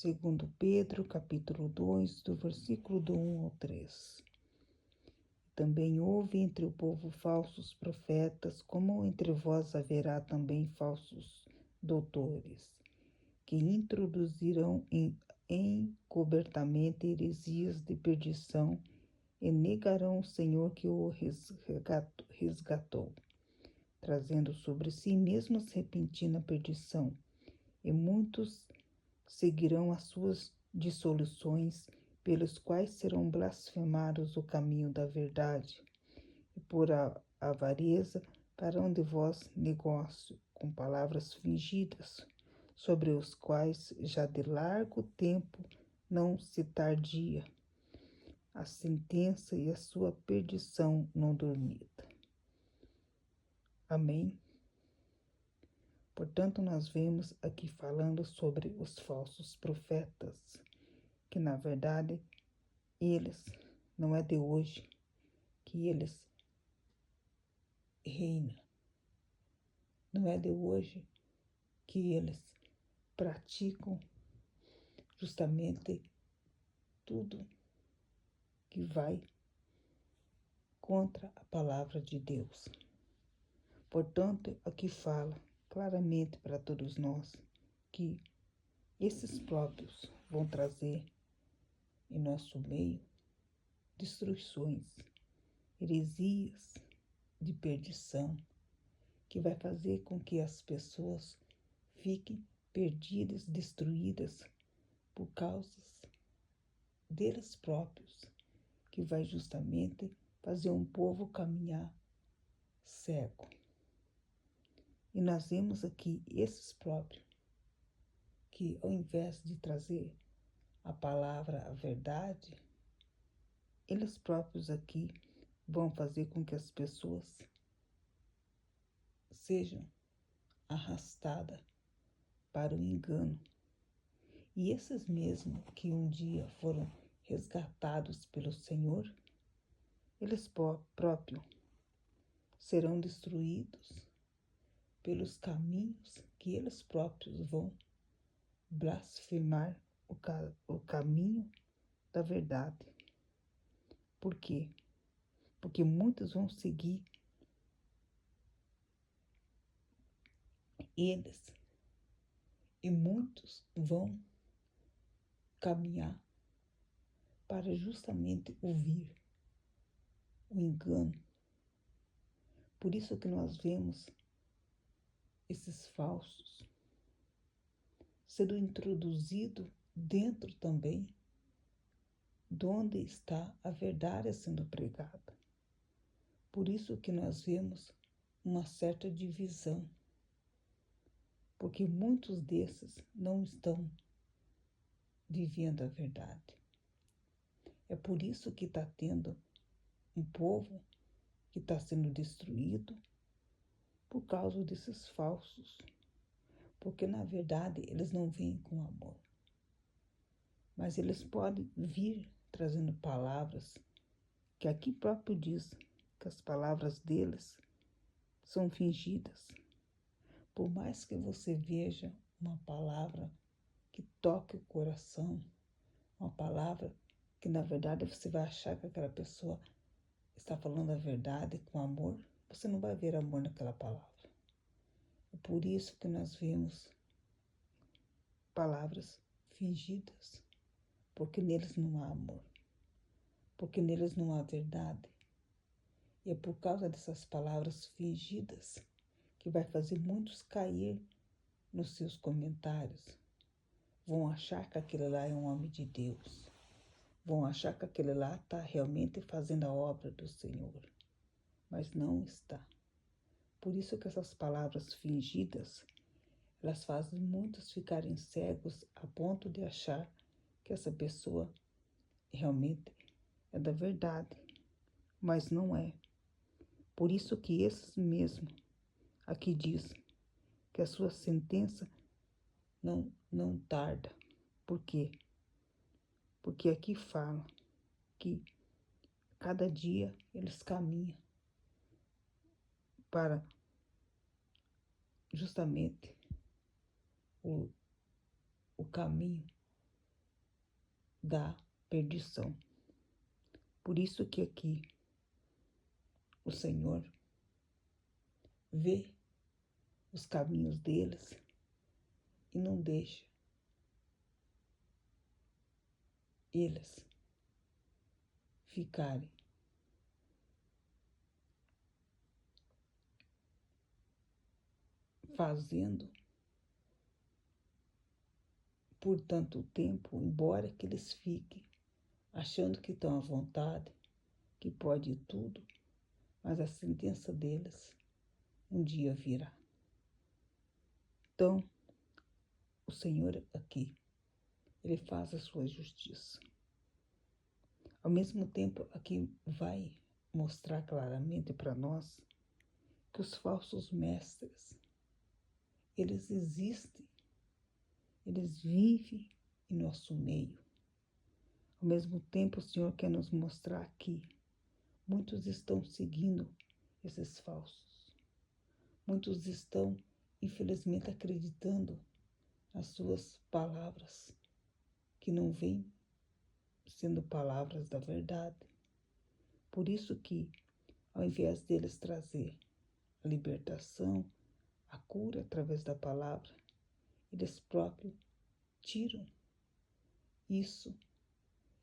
Segundo Pedro, capítulo 2, do versículo do 1 ao 3. Também houve entre o povo falsos profetas, como entre vós haverá também falsos doutores, que introduzirão encobertamente heresias de perdição e negarão o Senhor que o resgatou, trazendo sobre si mesmos repentina perdição. E muitos seguirão as suas dissoluções, pelos quais serão blasfemados o caminho da verdade. E por avareza farão de vós negócio com palavras fingidas, sobre os quais já de largo tempo não se tardia a sentença e a sua perdição não dormida. Amém? Portanto, nós vemos aqui falando sobre os falsos profetas, que na verdade eles, não é de hoje que eles reinam, não é de hoje que eles praticam justamente tudo que vai contra a palavra de Deus. Portanto, aqui fala claramente para todos nós que esses próprios vão trazer em nosso meio destruições, heresias de perdição, que vai fazer com que as pessoas fiquem perdidas, destruídas por causas deles próprios, que vai justamente fazer um povo caminhar cego. E nós vemos aqui esses próprios, que ao invés de trazer a palavra, a verdade, eles próprios aqui vão fazer com que as pessoas sejam arrastadas para o engano. E esses mesmos que um dia foram resgatados pelo Senhor, eles próprios serão destruídos pelos caminhos que eles próprios vão blasfemar o caminho da verdade. Por quê? Porque muitos vão seguir eles e muitos vão caminhar para justamente ouvir o engano. Por isso que nós vemos esses falsos sendo introduzidos dentro também de onde está a verdade sendo pregada. Por isso que nós vemos uma certa divisão, porque muitos desses não estão vivendo a verdade. É por isso que está tendo um povo que está sendo destruído por causa desses falsos, porque na verdade eles não vêm com amor, mas eles podem vir trazendo palavras que aqui próprio diz que as palavras deles são fingidas. Por mais que você veja uma palavra que toque o coração, uma palavra que na verdade você vai achar que aquela pessoa está falando a verdade com amor, você não vai ver amor naquela palavra. É por isso que nós vemos palavras fingidas, porque neles não há amor, porque neles não há verdade. E é por causa dessas palavras fingidas que vai fazer muitos cair nos seus comentários. Vão achar que aquele lá é um homem de Deus. Vão achar que aquele lá está realmente fazendo a obra do Senhor. Mas não está. Por isso que essas palavras fingidas, elas fazem muitos ficarem cegos a ponto de achar que essa pessoa realmente é da verdade. Mas não é. Por isso que esses mesmo aqui diz que a sua sentença não tarda. Por quê? Porque aqui fala que cada dia eles caminham para justamente o caminho da perdição. Por isso que aqui o Senhor vê os caminhos deles e não deixa eles ficarem fazendo por tanto tempo, embora que eles fiquem achando que estão à vontade, que pode tudo, mas a sentença deles um dia virá. Então, o Senhor aqui, Ele faz a sua justiça. Ao mesmo tempo, aqui vai mostrar claramente para nós que os falsos mestres, eles existem, eles vivem em nosso meio. Ao mesmo tempo, o Senhor quer nos mostrar que muitos estão seguindo esses falsos. Muitos estão, infelizmente, acreditando nas suas palavras, que não vêm sendo palavras da verdade. Por isso que, ao invés deles trazer a libertação, a cura através da palavra, eles próprios tiram isso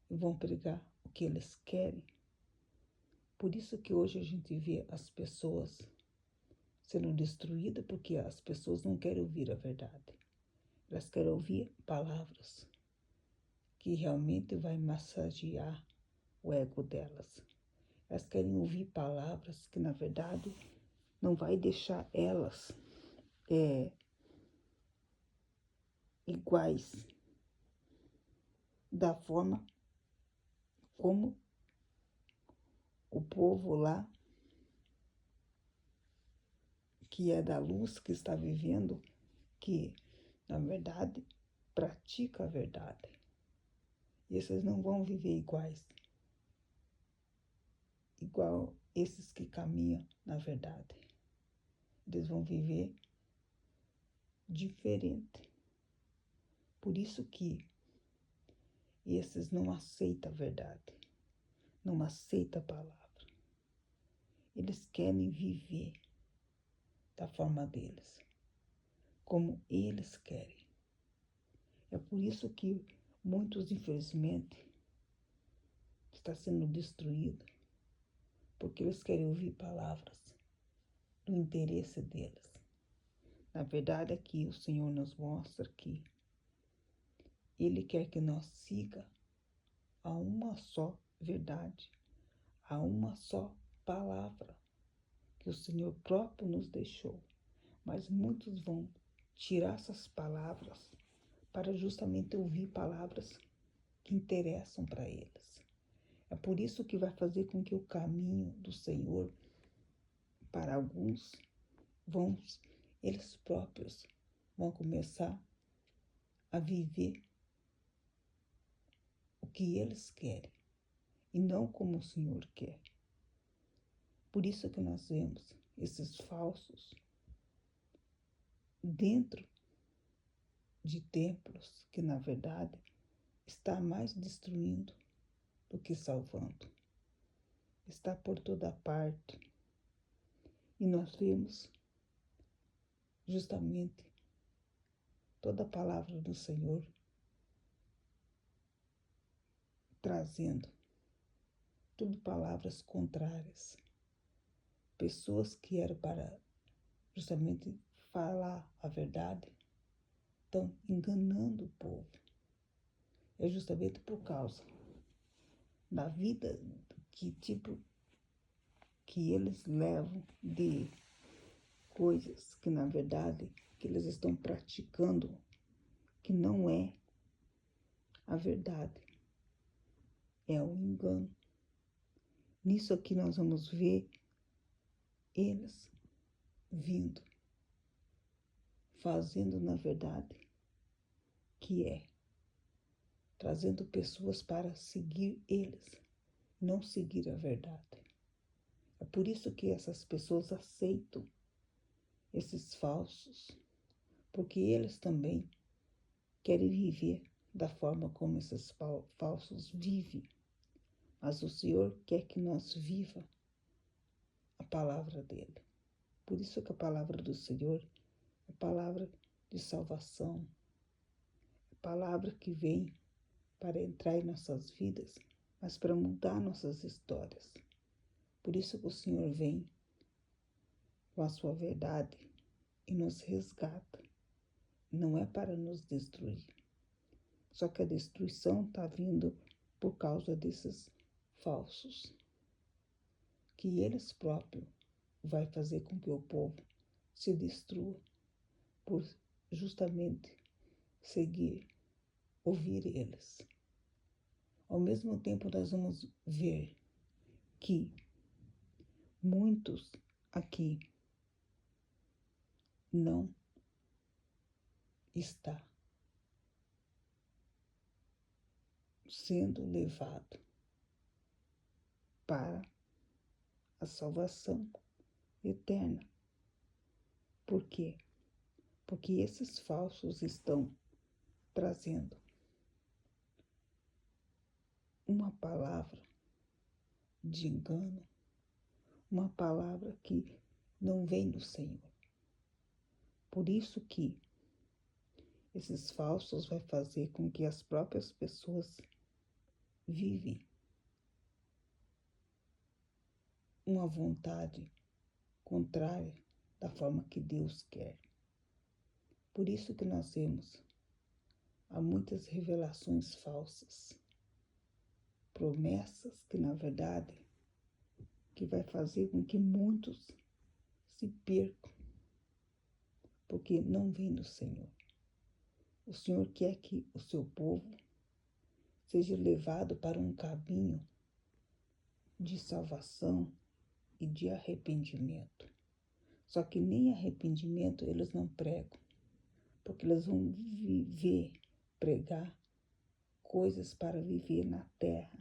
e vão pregar o que eles querem. Por isso que hoje a gente vê as pessoas sendo destruídas, porque as pessoas não querem ouvir a verdade. Elas querem ouvir palavras que realmente vai massagear o ego delas. Elas querem ouvir palavras que, na verdade, não vai deixar elas iguais da forma como o povo lá, que é da luz, que está vivendo, que, na verdade, pratica a verdade. E esses não vão viver igual esses que caminham na verdade. Eles vão viver diferente. Por isso que esses não aceitam a verdade, não aceitam a palavra. Eles querem viver da forma deles, como eles querem. É por isso que muitos, infelizmente, estão sendo destruídos, porque eles querem ouvir palavras do interesse deles. Na verdade, aqui o Senhor nos mostra que Ele quer que nós siga a uma só verdade, a uma só palavra que o Senhor próprio nos deixou. Mas muitos vão tirar essas palavras para justamente ouvir palavras que interessam para eles. É por isso que vai fazer com que o caminho do Senhor, para alguns, eles próprios vão começar a viver o que eles querem e não como o Senhor quer. Por isso que nós vemos esses falsos dentro de templos que, na verdade, está mais destruindo do que salvando. Está por toda parte. E nós vemos justamente toda a palavra do Senhor trazendo tudo palavras contrárias. Pessoas que eram para justamente falar a verdade estão enganando o povo. É justamente por causa da vida que eles levam de coisas que, na verdade, que eles estão praticando, que não é a verdade, é o engano. Nisso aqui nós vamos ver eles vindo, fazendo, na verdade, que é trazendo pessoas para seguir eles, não seguir a verdade. É por isso que essas pessoas aceitam esses falsos, porque eles também querem viver da forma como esses falsos vivem, mas o Senhor quer que nós viva a palavra dele. Por isso que a palavra do Senhor é palavra de salvação, é palavra que vem para entrar em nossas vidas, mas para mudar nossas histórias. Por isso que o Senhor vem com a sua verdade e nos resgata. Não é para nos destruir. Só que a destruição está vindo por causa desses falsos, que eles próprios vai fazer com que o povo se destrua por justamente ouvir eles. Ao mesmo tempo, nós vamos ver que muitos aqui não está sendo levado para a salvação eterna. Por quê? Porque esses falsos estão trazendo uma palavra de engano, uma palavra que não vem do Senhor. Por isso que esses falsos vai fazer com que as próprias pessoas vivem uma vontade contrária da forma que Deus quer. Por isso que nós vemos há muitas revelações falsas, promessas que na verdade que vai fazer com que muitos se percam, porque não vem do Senhor. O Senhor quer que o seu povo seja levado para um caminho de salvação e de arrependimento. Só que nem arrependimento eles não pregam, porque eles vão pregar coisas para viver na terra,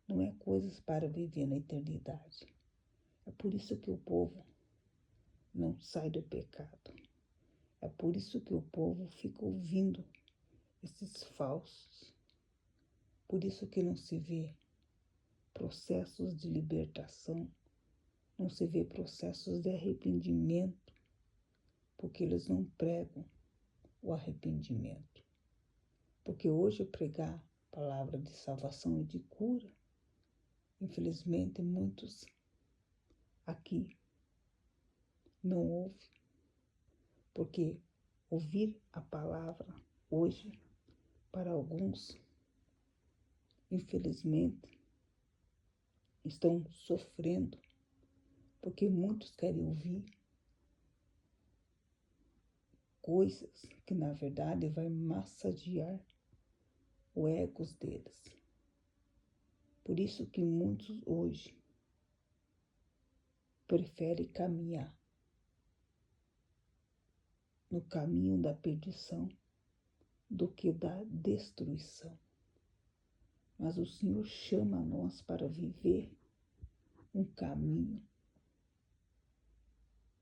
não é coisas para viver na eternidade. É por isso que o povo não sai do pecado. É por isso que o povo fica ouvindo esses falsos. Por isso que não se vê processos de libertação, não se vê processos de arrependimento, porque eles não pregam o arrependimento. Porque hoje pregar palavra de salvação e de cura, infelizmente muitos aqui não ouvem, porque ouvir a palavra hoje, para alguns, infelizmente, estão sofrendo, porque muitos querem ouvir coisas que, na verdade, vai massagear o ego deles. Por isso que muitos hoje preferem caminhar no caminho da perdição do que da destruição. Mas o Senhor chama nós para viver um caminho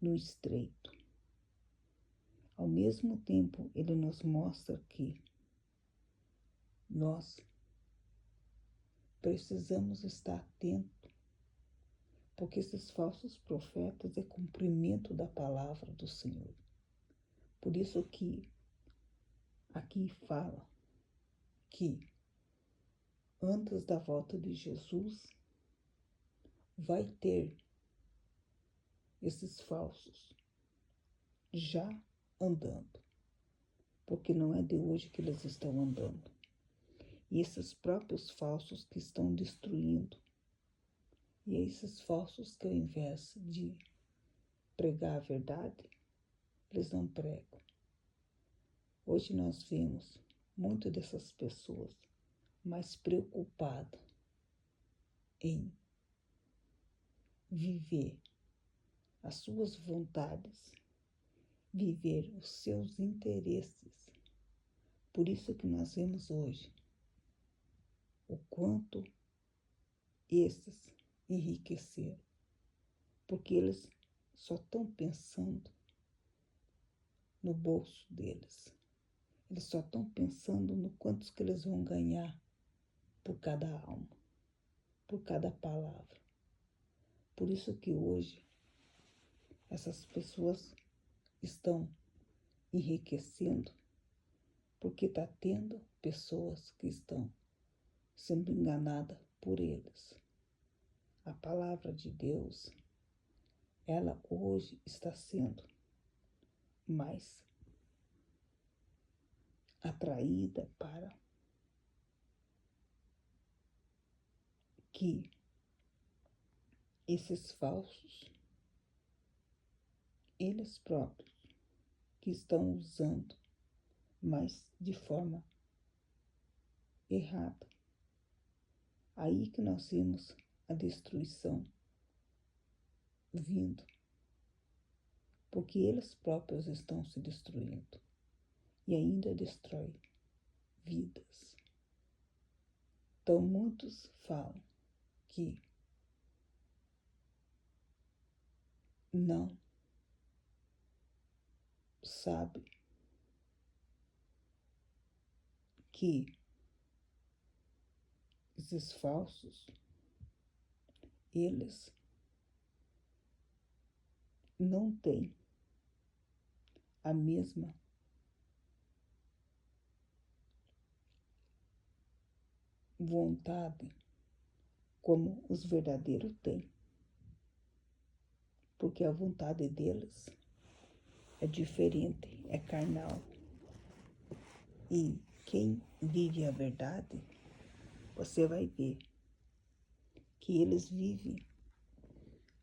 no estreito. Ao mesmo tempo, Ele nos mostra que nós precisamos estar atentos, porque esses falsos profetas é cumprimento da palavra do Senhor. Por isso que aqui fala que antes da volta de Jesus vai ter esses falsos já andando, porque não é de hoje que eles estão andando. E esses próprios falsos que estão destruindo, e esses falsos que ao invés de pregar a verdade, eles não pregam. Hoje nós vemos muito dessas pessoas mais preocupadas em viver as suas vontades, viver os seus interesses. Por isso que nós vemos hoje o quanto esses enriqueceram, porque eles só estão pensando no bolso deles. Eles só estão pensando no quantos que eles vão ganhar por cada alma, por cada palavra. Por isso que hoje essas pessoas estão enriquecendo, porque está tendo pessoas que estão sendo enganadas por eles. A palavra de Deus, ela hoje está sendo mais atraída para que esses falsos, eles próprios, que estão usando, mas de forma errada. Aí que nós vimos a destruição vindo, porque eles próprios estão se destruindo e ainda destrói vidas. Então muitos falam que não sabe que esses falsos, eles não têm a mesma vontade como os verdadeiros têm, porque a vontade deles é diferente, é carnal. E quem vive a verdade, você vai ver que eles vivem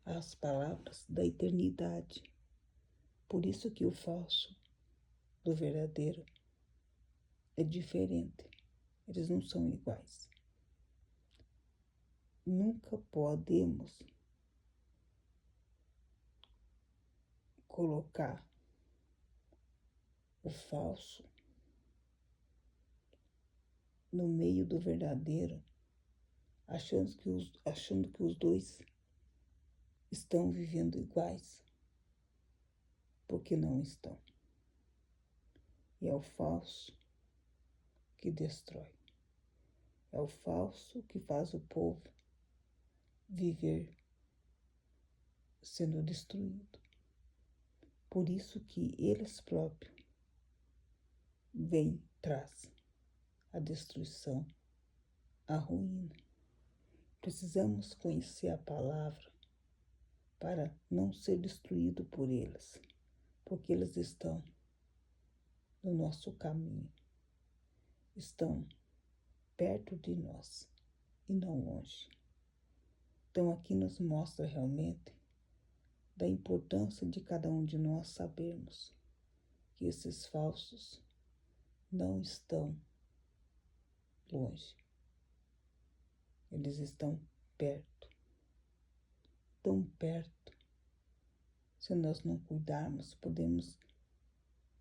as palavras da eternidade. Por isso que o falso do verdadeiro é diferente. Eles não são iguais. Nunca podemos colocar o falso no meio do verdadeiro, achando que os dois estão vivendo iguais, porque não estão. E é o falso que destrói. É o falso que faz o povo viver sendo destruído. Por isso que eles próprios vêm, traz a destruição, a ruína. Precisamos conhecer a palavra para não ser destruído por eles, porque eles estão no nosso caminho, estão perto de nós e não longe. Então aqui nos mostra realmente da importância de cada um de nós sabermos que esses falsos não estão longe, eles estão perto, tão perto. Se nós não cuidarmos, podemos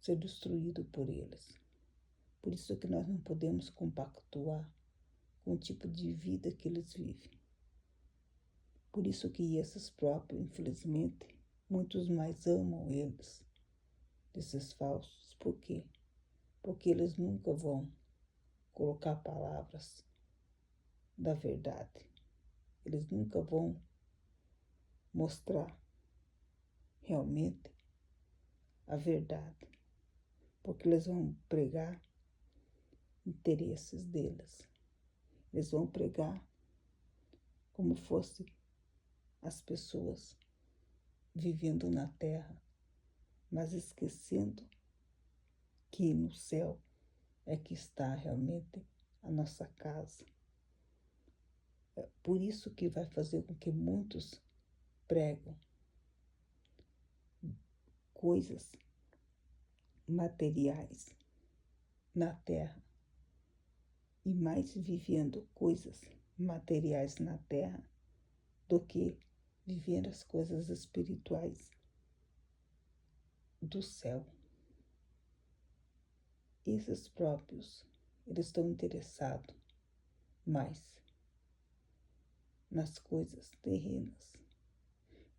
ser destruídos por eles. Por isso que nós não podemos compactuar com o tipo de vida que eles vivem. Por isso que esses próprios, infelizmente, muitos mais amam eles, desses falsos. Por quê? Porque eles nunca vão colocar palavras da verdade. Eles nunca vão mostrar realmente a verdade, porque eles vão pregar interesses deles. Eles vão pregar como fosse as pessoas vivendo na terra, mas esquecendo que no céu é que está realmente a nossa casa. É por isso que vai fazer com que muitos pregam coisas materiais na terra e mais vivendo coisas materiais na terra do que viver as coisas espirituais do céu. Esses próprios, eles estão interessados mais nas coisas terrenas.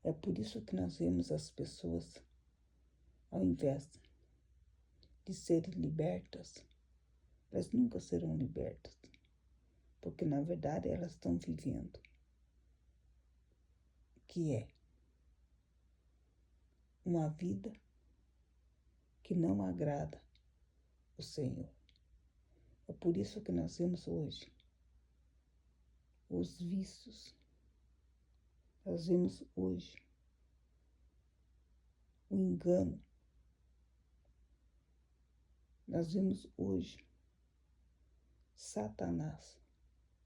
É por isso que nós vemos as pessoas, ao invés de serem libertas, elas nunca serão libertas, porque na verdade elas estão vivendo, que é uma vida que não agrada o Senhor. É por isso que nós vemos hoje os vícios, nós vemos hoje o engano, nós vemos hoje Satanás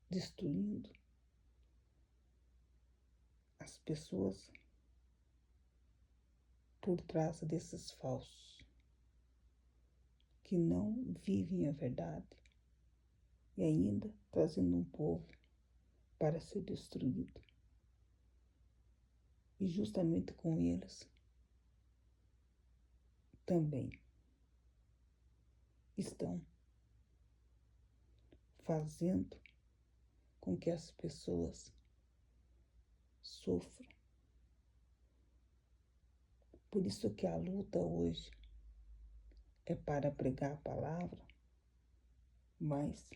destruindo as pessoas por trás desses falsos, que não vivem a verdade e ainda trazendo um povo para ser destruído. E justamente com eles também estão fazendo com que as pessoas sofram. Por isso que a luta hoje é para pregar a palavra, mas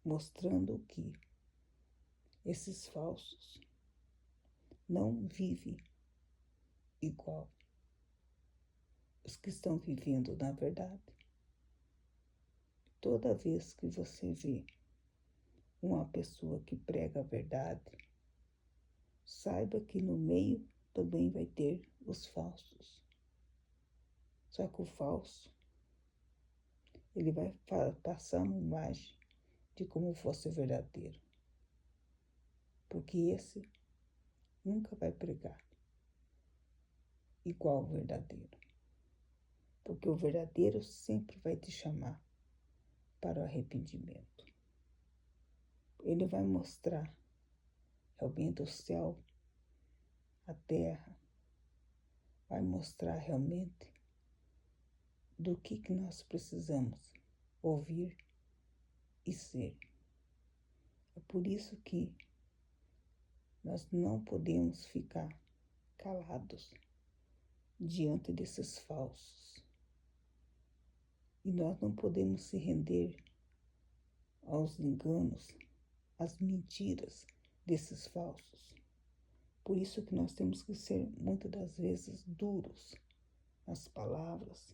mostrando que esses falsos não vivem igual os que estão vivendo na verdade. Toda vez que você vê uma pessoa que prega a verdade, saiba que no meio também vai ter os falsos. Só que o falso, ele vai passar uma imagem de como fosse verdadeiro. Porque esse nunca vai pregar igual ao verdadeiro. Porque o verdadeiro sempre vai te chamar para o arrependimento. Ele vai mostrar realmente o céu, a terra, vai mostrar realmente do que nós precisamos ouvir e ser. É por isso que nós não podemos ficar calados diante desses falsos. E nós não podemos se render aos enganos, às mentiras desses falsos. Por isso que nós temos que ser, muitas das vezes, duros nas palavras,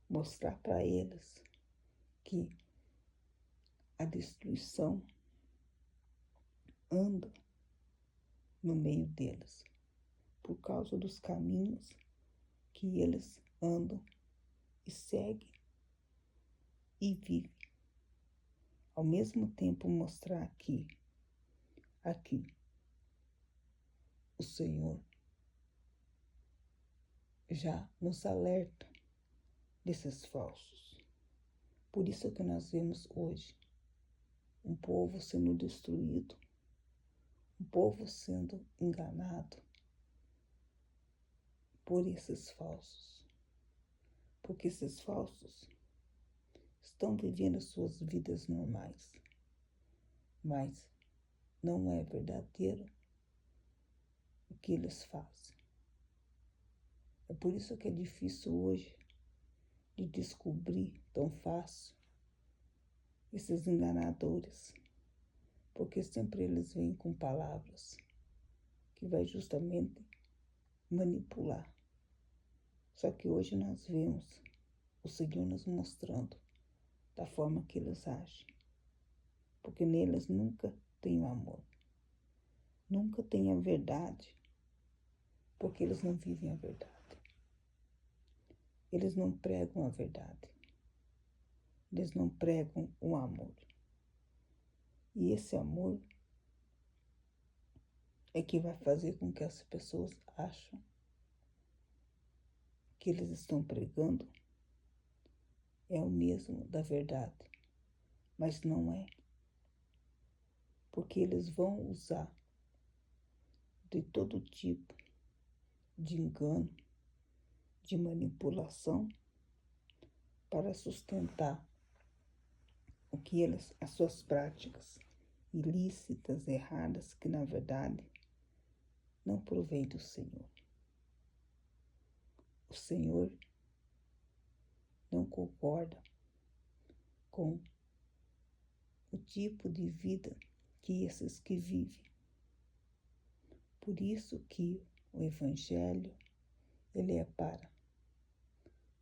mostrar para eles que a destruição anda no meio deles, por causa dos caminhos que eles andam e seguem e vivem. Ao mesmo tempo mostrar que aqui o Senhor já nos alerta desses falsos. Por isso que nós vemos hoje um povo sendo destruído, um povo sendo enganado por esses falsos. Porque esses falsos estão vivendo suas vidas normais, mas não é verdadeiro o que eles fazem. É por isso que é difícil hoje de descobrir tão fácil esses enganadores, porque sempre eles vêm com palavras que vai justamente manipular. Só que hoje nós vemos o Senhor nos mostrando da forma que eles agem, porque neles nunca tem o amor, nunca tem a verdade, porque eles não vivem a verdade. Eles não pregam a verdade. Eles não pregam o amor. E esse amor é que vai fazer com que as pessoas achem que eles estão pregando é o mesmo da verdade. Mas não é. Porque eles vão usar de todo tipo de engano, de manipulação, para sustentar o que eles, as suas práticas ilícitas, erradas, que na verdade não provém do Senhor. O Senhor não concorda com o tipo de vida que esses que vivem. Por isso que o Evangelho, ele é para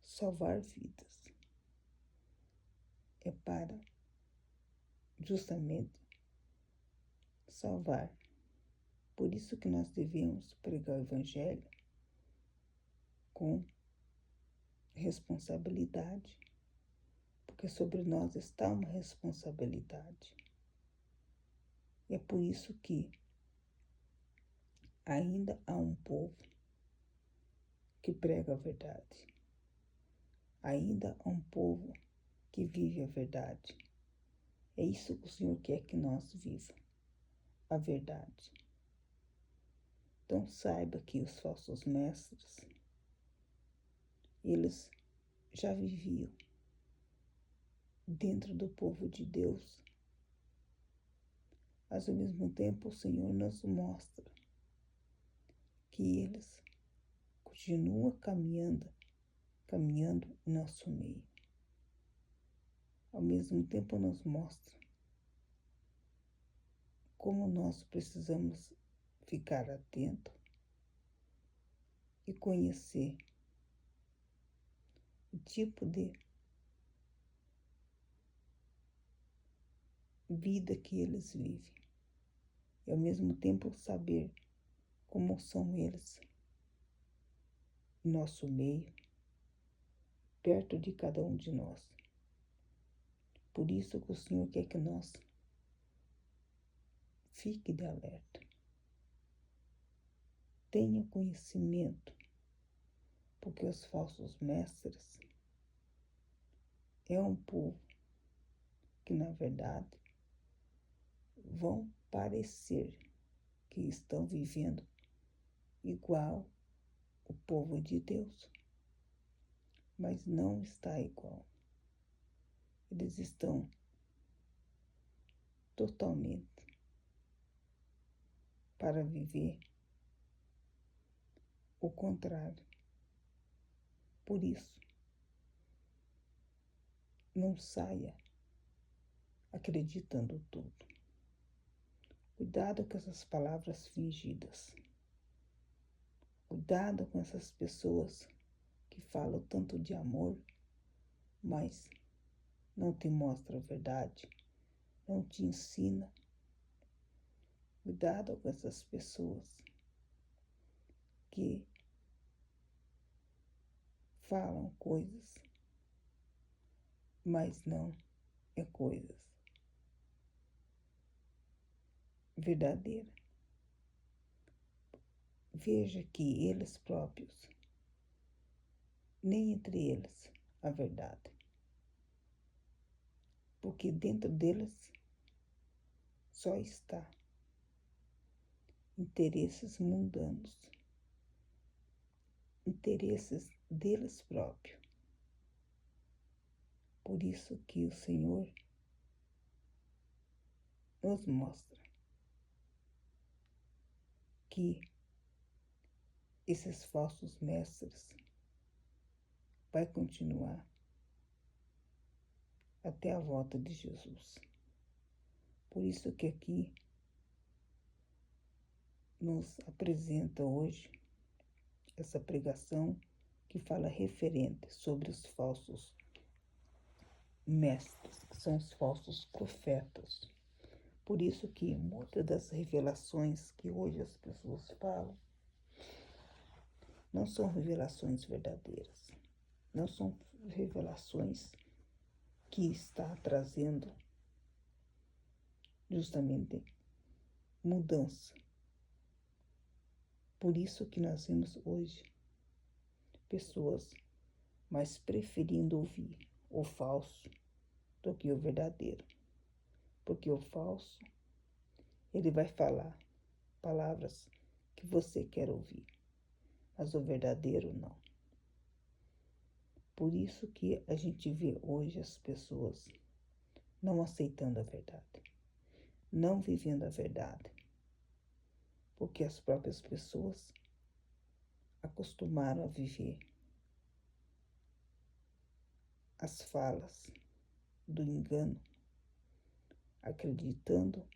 salvar vidas, é para justamente salvar. Por isso que nós devemos pregar o Evangelho com responsabilidade, porque sobre nós está uma responsabilidade. E é por isso que ainda há um povo que prega a verdade. Ainda há um povo que vive a verdade. É isso que o Senhor quer que nós viva, a verdade. Então saiba que os falsos mestres, eles já viviam dentro do povo de Deus, mas ao mesmo tempo o Senhor nos mostra que eles continuam caminhando em nosso meio. Ao mesmo tempo nos mostra como nós precisamos ficar atento e conhecer o tipo de vida que eles vivem e ao mesmo tempo saber como são eles em nosso meio, perto de cada um de nós. Por isso que o Senhor quer que nós fique de alerta, tenha conhecimento, porque os falsos mestres é um povo que, na verdade, vão parecer que estão vivendo igual o povo de Deus, mas não está igual. Eles estão totalmente para viver o contrário. Por isso, não saia acreditando tudo. Cuidado com essas palavras fingidas. Cuidado com essas pessoas que falam tanto de amor, mas não te mostram a verdade, não te ensina. Cuidado com essas pessoas que falam coisas, mas não é coisas verdadeiras. Veja que eles próprios, nem entre eles a verdade, porque dentro deles só está interesses mundanos, interesses deles próprios. Por isso que o Senhor nos mostra que esses falsos mestres vai continuar até a volta de Jesus. Por isso que aqui nos apresenta hoje essa pregação que fala referente sobre os falsos mestres, que são os falsos profetas. Por isso que muitas das revelações que hoje as pessoas falam não são revelações verdadeiras, não são revelações que está trazendo justamente mudança. Por isso que nós vemos hoje pessoas mais preferindo ouvir o falso do que o verdadeiro. Porque o falso, ele vai falar palavras que você quer ouvir, mas o verdadeiro não. Por isso que a gente vê hoje as pessoas não aceitando a verdade, não vivendo a verdade, porque as próprias pessoas acostumaram a viver as falas do engano, acreditando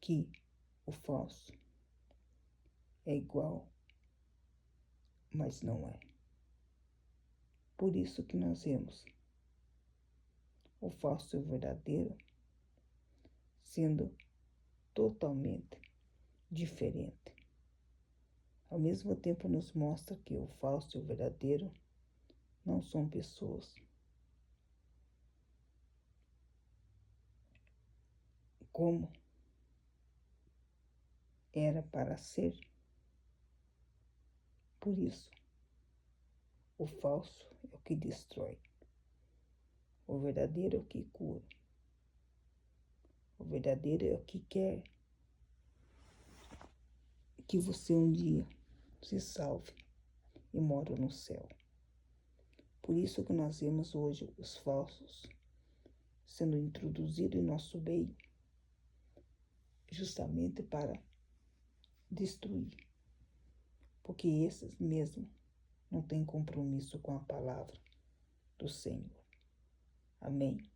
que o falso é igual, mas não é. Por isso que nós vemos o falso e o verdadeiro sendo totalmente diferente. Ao mesmo tempo nos mostra que o falso e o verdadeiro não são pessoas. Como era para ser. Por isso, o falso é o que destrói. O verdadeiro é o que cura. O verdadeiro é o que quer que você um dia se salve e mora no céu. Por isso que nós vemos hoje os falsos sendo introduzidos em nosso meio, justamente para destruir. Porque esses mesmo não têm compromisso com a palavra do Senhor. Amém.